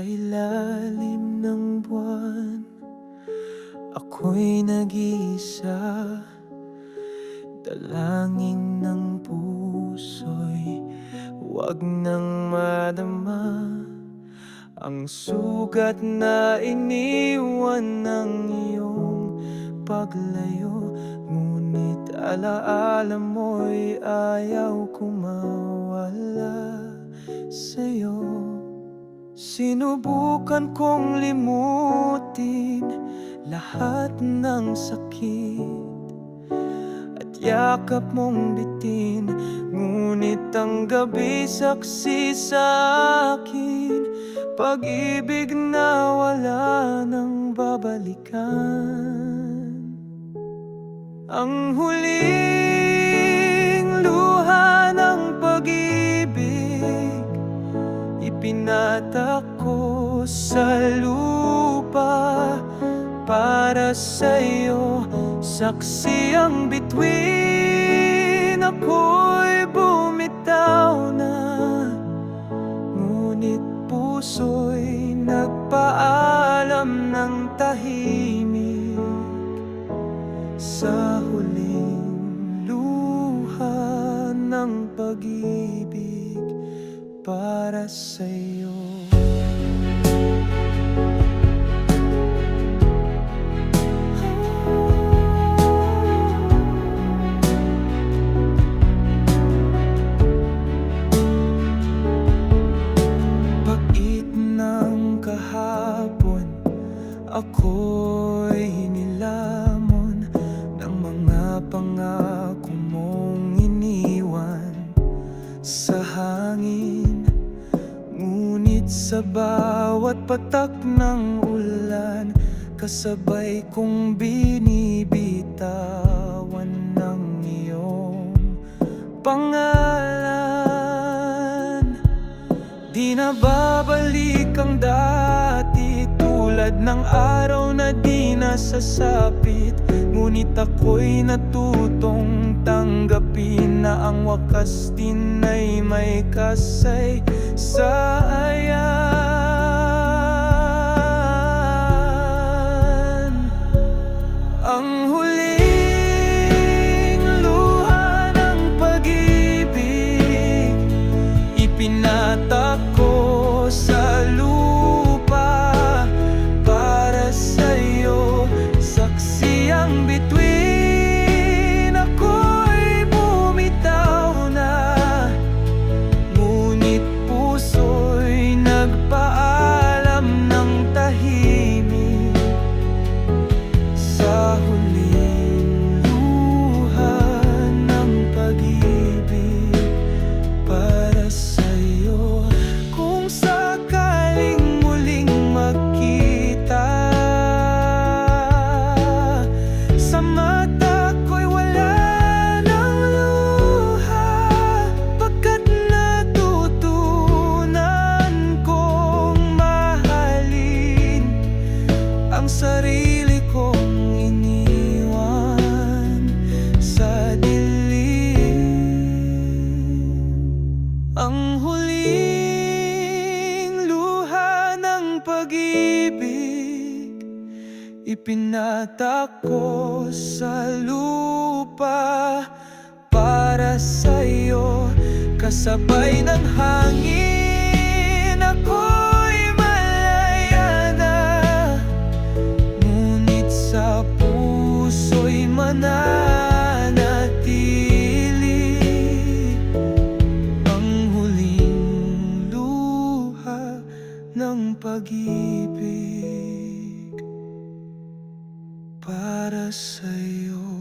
ilalim ng buwan, ako'y nag-iisa. Dalangin ng puso'y huwag nang madama ang sugat na iniwan ng iyong paglayo. Ngunit alaala mo'y ayaw kumawala sa'yo. Sinubukan kong limutin lahat ng sakit at yakap mong bitin, ngunit ang gabi saksi sa akin, pag-ibig na wala nang babalikan. Ang huling luha ng pag-ibig, ipinatak ko sa lupa para sa'yo. Saksi ang bituin, ako'y bumitaw na, ngunit puso'y nagpaalam ng tahimik sa huling luha ng pag-ibig para sa'yo. Pag-it ng kahapon, ako'y nilamon ng mga pangako mong iniwan sa hangin. Ngunit sa bawat patak ng ulan, kasabay kong binibitawan ng iyong pangalan. Di na babalik ang dati, tulad ng araw na di nasasapit. Ngunit ako'y natutong tanggapin na ang wakas din ay may kasaysayan. Ang huling luha ng pag-ibig, ipinatak ko sa lupa para sa'yo. Saksi ang bituin, ako'y bumitaw na, ngunit puso'y nagpaalam ng tahimik sa huling luha ng pag-ibig para sa'yo. Kung sakaling muling magkita, sa mata ko'y wala ng luha, pagkat natutunan kong mahalin ang sarili kong iniwan sa dilim. Ang huling luha ng pag-ibig, ipinatak ko sa lupa para sa'yo. Kasabay ng hangin, ako'y malaya na, ngunit sa puso'y mananatili ang huling luha ng pag-ibig para sa'yo.